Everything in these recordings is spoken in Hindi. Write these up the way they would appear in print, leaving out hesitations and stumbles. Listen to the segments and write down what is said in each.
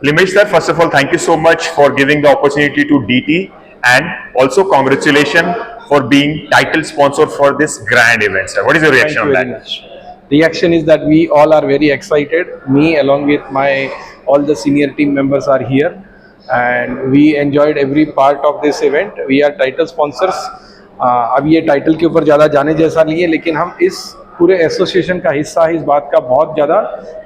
Limesh sir, first of all, thank you so much for giving the opportunity to DT, and also congratulations for being title sponsor for this grand event, sir. What is your Thank reaction you on very that? much. Reaction is that we all are very excited. Me, along with my all the senior team members, are here, and we enjoyed every part of this event. We are title sponsors. अब ये टाइटल के ऊपर ज़्यादा जाने जैसा नहीं है, लेकिन हम इस पूरे एसोसिएशन का हिस्सा है, इस बात का बहुत ज़्यादा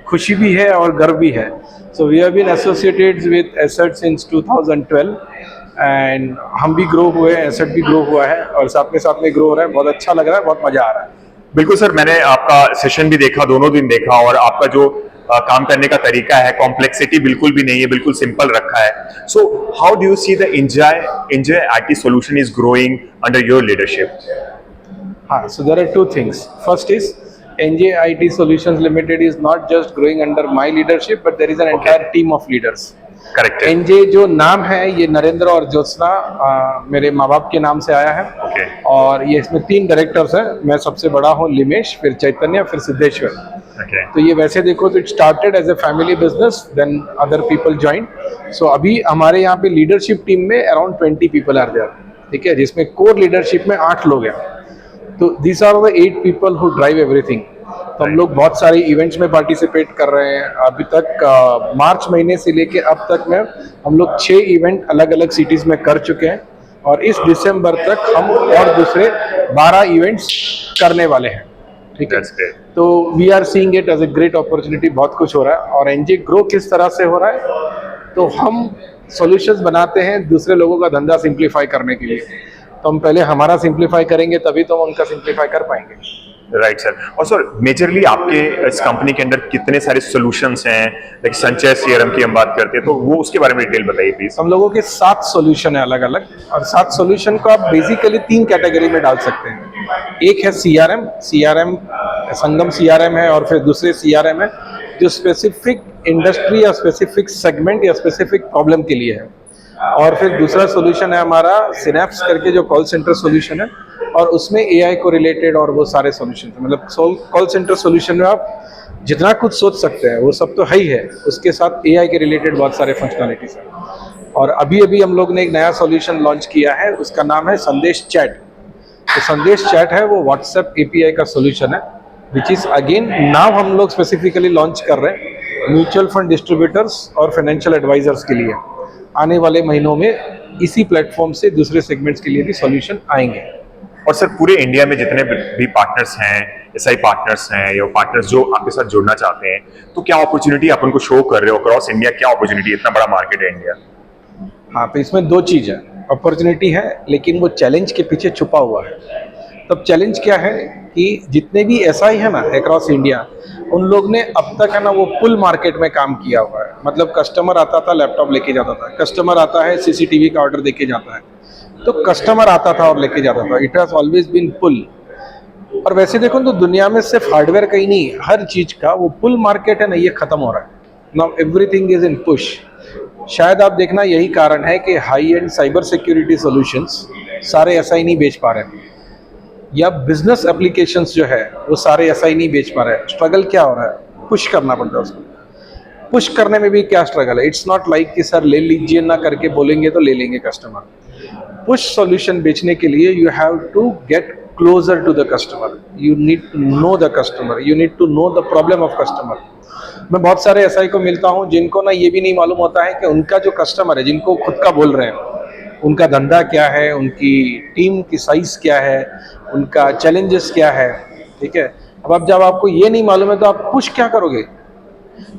खुशी भी है और गर्व भी है. So we have been associated with asset since 2012 and हम भी ग्रो हुए हैं, एसेट भी ग्रो हुआ है और साथ में ग्रो हो रहा है. बहुत अच्छा लग रहा है, बहुत मज़ा आ रहा है. बिल्कुल सर, मैंने आपका सेशन भी देखा, दोनों दिन देखा, और आपका जो काम करने का तरीका है, कॉम्प्लेक्सिटी बिल्कुल भी नहीं है, बिल्कुल सिंपल रखा है. So how do you see the enjoy IT solution is growing under your leadership? हाँ, so there are two things. First is NJ IT Solutions Limited is not just growing under my leadership, but there is an entire team of leaders. Correct है. NJ जो नाम है, ये नरेंद्र और ज्योत्सना मेरे माँ बाप के नाम से आया है. Okay. और ये इसमें 3 डायरेक्टर्स हैं. मैं सबसे बड़ा हूँ, लिमेश, फिर चैतन्य, फिर सिद्धेश्वर. Okay. तो ये वैसे देखो तो it started as a family business, then other people join. So अभी हमारे यहाँ पे लीडरशिप टीम में अराउंड 20 पीपल आर देयर. ठीक है, जिसमें कोर लीडरशिप में 8 लोग हैं. तो this are the 8 people who drive everything. तो हम लोग बहुत सारे इवेंट्स में पार्टिसिपेट कर रहे हैं. अभी तक मार्च महीने से लेके अब तक में हम लोग 6 इवेंट अलग अलग सिटीज़ में कर चुके हैं, और इस दिसंबर तक हम और दूसरे 12 इवेंट्स करने वाले हैं. ठीक है, That's great. तो we are seeing it as a great opportunity. बहुत कुछ हो रहा है. और एनजे ग्रो किस तरह से हो रहा है, तो हम सॉल्यूशंस बनाते हैं दूसरे लोगों का धंधा सिंप्लीफाई करने के लिए. तो हम पहले हमारा सिंप्लीफाई करेंगे, तभी तो हम उनका सिंप्लीफाई कर पाएंगे. Right sir. और सर, मेजरली आपके इस कंपनी के अंदर कितने सारे सॉल्यूशंस हैं? लाइक संचय सीआरएम की हम बात करते हैं, तो वो उसके बारे में डिटेल बताइए प्लीज. हम लोगों के 7 सॉल्यूशन है अलग अलग, और 7 सॉल्यूशन को आप बेसिकली 3 कैटेगरी में डाल सकते हैं. एक है सीआरएम संगम सीआरएम है, और फिर दूसरे सीआरएम है जो स्पेसिफिक इंडस्ट्री या स्पेसिफिक सेगमेंट या स्पेसिफिक प्रॉब्लम के लिए है. और फिर दूसरा सॉल्यूशन है हमारा सिनेप्स करके, जो कॉल सेंटर सॉल्यूशन है, और उसमें एआई को रिलेटेड और वो सारे सॉल्यूशन. मतलब कॉल सेंटर सॉल्यूशन में आप जितना कुछ सोच सकते हैं वो सब तो है ही है, उसके साथ एआई के रिलेटेड बहुत सारे फंक्शनलिटीज हैं. और अभी अभी हम लोग ने एक नया सॉल्यूशन लॉन्च किया है, उसका नाम है संदेश चैट. तो संदेश चैट है वो व्हाट्सएप एपीआई का सॉल्यूशन है, विच इज अगेन नाउ हम लोग स्पेसिफिकली लॉन्च कर रहे हैं म्यूचुअल फंड डिस्ट्रीब्यूटर्स और फाइनेंशियल एडवाइजर्स के लिए. आने वाले महीनों में इसी प्लेटफॉर्म से दूसरे सेगमेंट्स के लिए भी सॉल्यूशन आएंगे. और सर, पूरे इंडिया में जितने भी पार्टनर्स हैं, एसआई पार्टनर्स हैं, या पार्टनर्स जो आपके साथ जुड़ना चाहते हैं, तो क्या अपॉर्चुनिटी आप उनको शो कर रहे हो अक्रॉस इंडिया? क्या अपॉर्चुनिटी, इतना बड़ा मार्केट है इंडिया? हाँ, तो इसमें 2 चीज़ है. अपॉर्चुनिटी है, लेकिन वो चैलेंज के पीछे छुपा हुआ है. तब चैलेंज क्या है कि जितने भी एसआई है ना अक्रॉस इंडिया, उन लोग ने अब तक है ना वो पुल मार्केट में काम किया हुआ है. मतलब कस्टमर आता था, लैपटॉप लेके जाता था, कस्टमर आता है, सीसीटीवी का ऑर्डर देके जाता है, तो कस्टमर आता था और लेके जाता था. इट हैज ऑलवेज बीन पुल. और वैसे देखो तो दुनिया में सिर्फ हार्डवेयर का ही नहीं, हर चीज का वो पुल मार्केट है ना, ये खत्म हो रहा है. Now everything is in push. शायद आप देखना यही कारण है कि high and cyber security solutions सारे एसआई नहीं बेच पा रहे हैं, या बिजनेस एप्लीकेशंस जो है वो सारे एसआई नहीं बेच पा रहे हैं. स्ट्रगल क्या हो रहा है, पुश करना पड़ता है उसको. पुश करने में भी क्या स्ट्रगल है. इट्स नॉट लाइक कि सर ले लीजिए ना करके बोलेंगे तो ले लेंगे कस्टमर. पुश सॉल्यूशन बेचने के लिए you have to get closer to the customer. You need to know the customer, you need to know the problem of customer. मैं बहुत सारे एसआई को मिलता हूँ जिनको ना ये भी नहीं मालूम होता है कि उनका जो कस्टमर है, जिनको खुद का बोल रहे हैं, उनका धंधा क्या है, उनकी टीम की साइज क्या है, उनका चैलेंजेस क्या है. ठीक है, अब जब आपको ये नहीं मालूम है तो आप पुश क्या करोगे.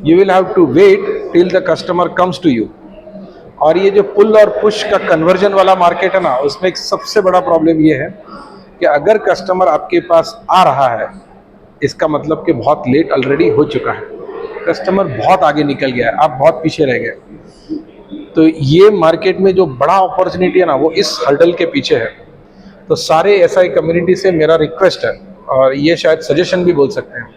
You will have to wait till the customer comes to you. और ये जो पुल और पुश का कन्वर्जन वाला मार्केट है ना, उसमें एक सबसे बड़ा प्रॉब्लम ये है कि अगर कस्टमर आपके पास आ रहा है, इसका मतलब कि बहुत लेट ऑलरेडी हो चुका है. कस्टमर बहुत आगे निकल गया है, आप बहुत पीछे रह गए. तो ये मार्केट में जो बड़ा अपॉर्चुनिटी है ना, वो इस हर्डल के पीछे है. तो सारे एसआई कम्युनिटी से मेरा रिक्वेस्ट है, और ये शायद सजेशन भी बोल सकते हैं,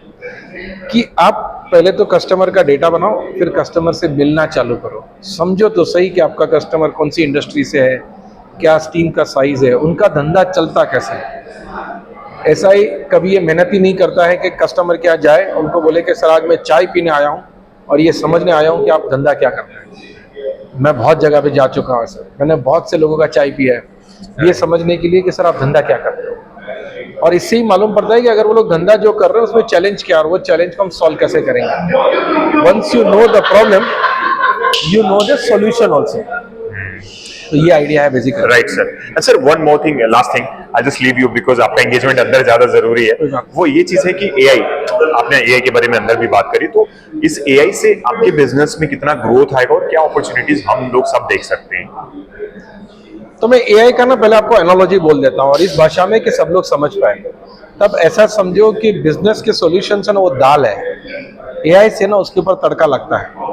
कि आप पहले तो कस्टमर का डेटा बनाओ, फिर कस्टमर से मिलना चालू करो. समझो तो सही कि आपका कस्टमर कौन सी इंडस्ट्री से है, क्या टीम का साइज है, उनका धंधा चलता कैसे है. एसआई कभी ये मेहनत ही नहीं करता है कि कस्टमर के यहाँ जाए, उनको बोले कि सर आज मैं चाय पीने आया हूँ, और ये समझने आया हूँ कि आप धंधा क्या करते हैं। मैं बहुत जगह पे जा चुका हूँ सर, मैंने बहुत से लोगों का चाय पिया है ये समझने के लिए कि सर आप धंधा क्या करते हो, और इससे ही मालूम पड़ता है कि अगर वो लोग धंधा जो कर रहे हैं उसमें चैलेंज क्या है और वो चैलेंज को हम सॉल्व कैसे करेंगे। Once you know the problem you know the solution also. तो ये आइडिया है basically. Right sir. And sir one more thing, last thing, I just leave you because आपका एंगेजमेंट अंदर ज्यादा जरूरी है। वो ये चीज है कि एआई, आपने एआई के बारे में अंदर भी बात करी, तो इस एआई से आपके बिजनेस में कितना ग्रोथ आएगा और क्या अपॉर्चुनिटीज हम लोग सब देख सकते हैं? तो मैं एआई का ना पहले आपको एनालॉजी बोल देता हूँ और इस भाषा में कि सब लोग समझ पाए। तब ऐसा समझो कि बिजनेस के सॉल्यूशन है ना वो दाल है, एआई से ना उसके ऊपर तड़का लगता है।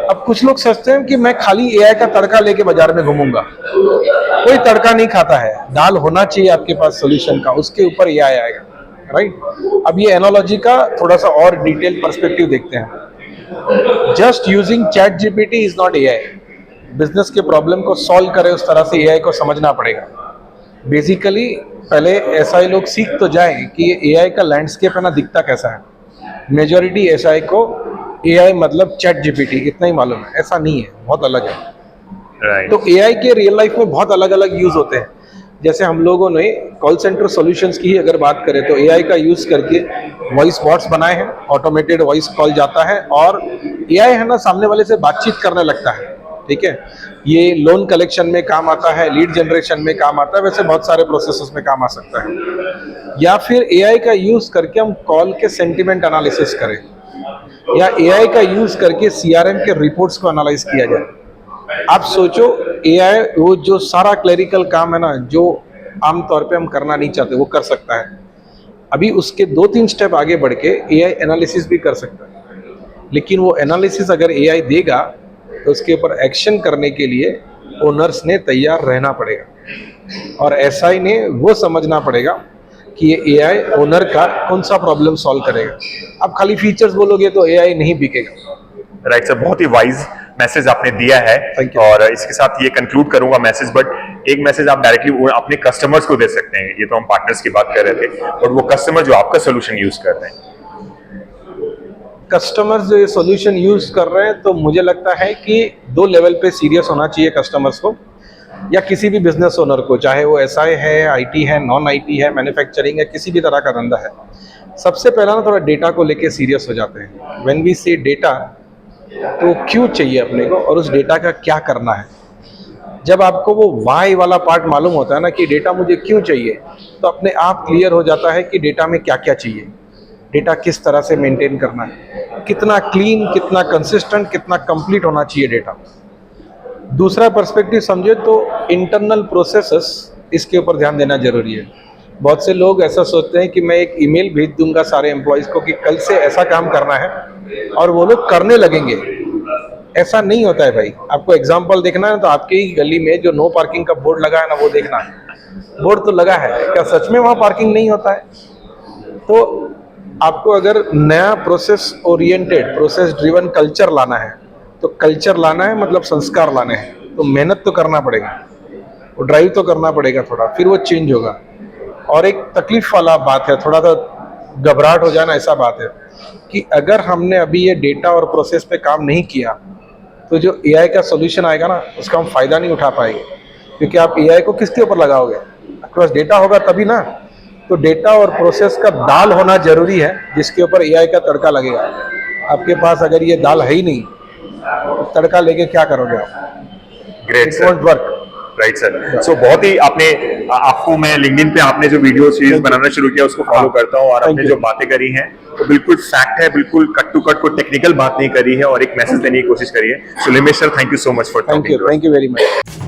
अब कुछ लोग सोचते हैं कि मैं खाली एआई का तड़का लेके बाजार में घूमूंगा, कोई तड़का नहीं खाता है, दाल होना चाहिए आपके पास सॉल्यूशन का, उसके ऊपर एआई आएगा, राइट। अब ये एनालॉजी का थोड़ा सा और डिटेल पर्सपेक्टिव देखते हैं। Just using chat GPT is not AI. Business के प्रॉब्लम को सॉल्व करे उस तरह से एआई को समझना पड़ेगा। बेसिकली पहले ऐसा ही लोग सीख तो जाए कि ये एआई का लैंडस्केप है ना दिखता कैसा है। मेजॉरिटी एसआई को एआई मतलब चैट जीपीटी इतना ही मालूम है, ऐसा नहीं है, बहुत अलग है। राइट। तो एआई के रियल लाइफ में बहुत अलग अलग यूज होते हैं। जैसे हम लोगों ने कॉल सेंटर सॉल्यूशंस की ही अगर बात करें तो एआई का यूज करके वॉइस बॉट्स बनाए हैं, ऑटोमेटेड वॉइस कॉल जाता है और एआई है ना सामने वाले से बातचीत करने लगता है, ठीक है। ये लोन कलेक्शन में काम आता है, लीड जनरेशन में काम आता है, वैसे बहुत सारे प्रोसेसेस में काम आ सकता है। या फिर एआई का यूज करके हम कॉल के सेंटिमेंट एनालिसिस करें, या एआई का यूज करके सीआरएम के रिपोर्ट्स को एनालाइज किया जाए। आप सोचो एआई वो जो सारा क्लरिकल काम है ना जो आमतौर पे हम करना नहीं चाहते वो कर सकता है। अभी उसके 2-3 स्टेप आगे बढ़ के एआई एनालिसिस भी कर सकता है, लेकिन वो एनालिसिस अगर एआई देगा तो उसके ऊपर एक्शन करने के लिए ओनर्स ने तैयार रहना पड़ेगा और एसआई ने वो समझना पड़ेगा कि ये एआई ओनर का कौन सा प्रॉब्लम सॉल्व करेगा। आप खाली फीचर्स बोलोगे तो एआई नहीं बिकेगा। राइट सर, बहुत ही वाइज मैसेज आपने दिया है Thank you. और इसके साथ ये कंक्लूड करूंगा मैसेज, बट एक मैसेज आप डायरेक्टली अपने कस्टमर्स को दे सकते हैं। ये तो हम पार्टनर्स की बात कर रहे थे, और वो कस्टमर जो आपका सोल्यूशन यूज कर रहे हैं, कस्टमर्स जो ये सॉल्यूशन यूज कर रहे हैं, तो मुझे लगता है कि 2 लेवल पे सीरियस होना चाहिए कस्टमर्स को या किसी भी बिजनेस ओनर को, चाहे वो एसआई है, आईटी है, नॉन आईटी है, मैन्युफैक्चरिंग है, किसी भी तरह का धंधा है। सबसे पहला ना थोड़ा डेटा को लेके सीरियस हो जाते हैं। व्हेन वी से डेटा, तो क्यों चाहिए अपने को और उस डेटा का क्या करना है। जब आपको वो वाई वाला पार्ट मालूम होता है ना कि डेटा मुझे क्यों चाहिए, तो अपने आप क्लियर हो जाता है कि डेटा में क्या क्या चाहिए, डेटा किस तरह से मेंटेन करना है, कितना क्लीन, कितना कंसिस्टेंट, कितना कंप्लीट होना चाहिए डेटा। दूसरा पर्सपेक्टिव समझे तो इंटरनल प्रोसेसेस, इसके ऊपर ध्यान देना जरूरी है। बहुत से लोग ऐसा सोचते हैं कि मैं एक ईमेल भेज दूंगा सारे एम्प्लॉयज़ को कि कल से ऐसा काम करना है और वो लोग करने लगेंगे। ऐसा नहीं होता है भाई। आपको एग्जांपल देखना है तो आपके ही गली में जो नो पार्किंग का बोर्ड लगा है ना वो देखना है। बोर्ड तो लगा है, क्या सच में वहाँ पार्किंग नहीं होता है? तो आपको अगर नया process oriented, process driven culture लाना है, तो कल्चर लाना है मतलब संस्कार लाने हैं, तो मेहनत तो करना पड़ेगा, वो ड्राइव तो करना पड़ेगा थोड़ा, फिर वो चेंज होगा। और एक तकलीफ वाला बात है, थोड़ा सा घबराहट हो जाना ऐसा बात है कि अगर हमने अभी ये डेटा और प्रोसेस पे काम नहीं किया तो जो एआई का सॉल्यूशन आएगा ना उसका हम फायदा नहीं उठा पाएंगे, क्योंकि आप एआई को किसके ऊपर लगाओगे? आपके पास डेटा होगा तभी ना। तो डेटा और प्रोसेस का दाल होना जरूरी है जिसके ऊपर एआई का तड़का लगेगा। आपके पास अगर ये दाल है ही नहीं तो तड़का लेके क्या करोगे आप? Great it sir, won't work. Right sir. So बहुत ही आपको मैं लिंक्डइन पे आपने जो वीडियो सीरीज बनाना शुरू किया उसको फॉलो करता हूँ, और Thank आपने you. जो बातें करी हैं वो बिल्कुल फैक्ट है, बिल्कुल कट टू कट कोई टेक्निकल बात नहीं करी है और एक मैसेज देने की कोशिश करी है। So Limesh sir, thank you so much for thank you very much.